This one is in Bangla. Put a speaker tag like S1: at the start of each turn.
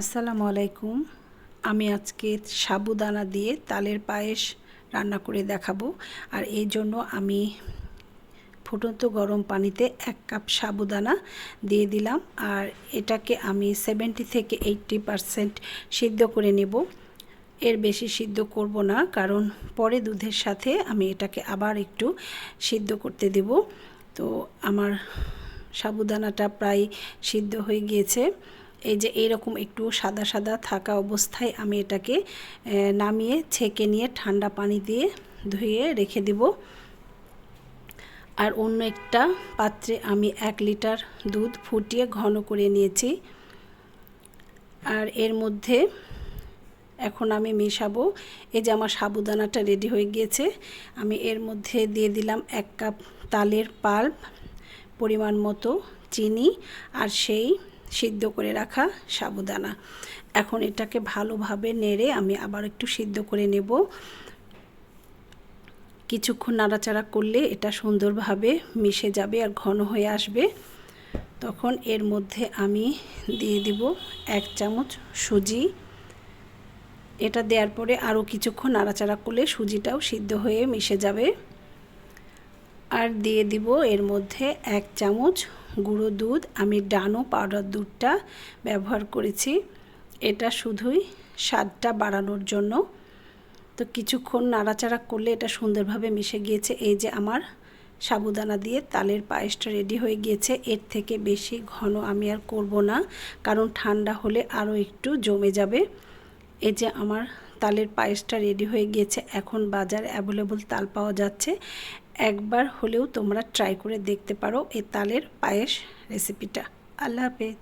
S1: আসসালামু আলাইকুম। আমি আজকে সাবুদানা দিয়ে তালের পায়েস রান্না করে দেখাবো। আর এই জন্য আমি ফুটন্ত গরম পানিতে 1 কাপ সাবুদানা দিয়ে দিলাম। আর এটাকে আমি 70 থেকে 80% সিদ্ধ করে নেব। এর বেশি সিদ্ধ করব না, কারণ পরে দুধের সাথে আমি এটাকে আবার একটু সিদ্ধ করতে দেব। তো আমার সাবুদানাটা প্রায় সিদ্ধ হয়ে গিয়েছে। এই যে এইরকম একটু সাদা সাদা থাকা অবস্থায় আমি এটাকে নামিয়ে ছেঁকে নিয়ে ঠান্ডা পানি দিয়ে ধুয়ে রেখে দেব। আর অন্য একটা পাত্রে আমি 1 লিটার দুধ ফুটিয়ে ঘন করে নিয়েছি। আর এর মধ্যে এখন আমি মেশাবো। এই যে আমার সাবুদানাটা রেডি হয়ে গিয়েছে। আমি এর মধ্যে দিয়ে দিলাম 1 কাপ তালের পাল্প, পরিমাণ মতো চিনি আর সেই সিদ্ধ করে রাখা সাবুদানা। এখন এটাকে ভালোভাবে নেড়ে আমি আবার একটু সিদ্ধ করে নেব। কিছুক্ষণ নাড়াচাড়া করলে এটা সুন্দরভাবে মিশে যাবে আর ঘন হয়ে আসবে। তখন এর মধ্যে আমি দিয়ে দিব 1 চামচ সুজি। এটা দেওয়ার পরে আরও কিছুক্ষণ নাড়াচাড়া করলে সুজিটাও সিদ্ধ হয়ে মিশে যাবে। আর দিয়ে দিব এর মধ্যে 1 চামচ গুঁড়ো দুধ। আমি ডানো পাউডার দুধটা ব্যবহার করেছি। এটা শুধুই স্বাদটা বাড়ানোর জন্য। তো কিছুক্ষণ নাড়াচাড়া করলে এটা সুন্দরভাবে মিশে গিয়েছে। এই যে আমার সাবুদানা দিয়ে তালের পায়েসটা রেডি হয়ে গিয়েছে। এর থেকে বেশি ঘন আমি আর করব না, কারণ ঠান্ডা হলে আরও একটু জমে যাবে। এই যে আমার তালের পায়েসটা রেডি হয়ে গিয়েছে। এখন বাজারে অ্যাভেলেবল তাল পাওয়া যাচ্ছে। একবার হলেও তোমরা ট্রাই করে দেখতে পারো এই তালের পায়েস রেসিপিটা। আল্লাহ হাফেজ।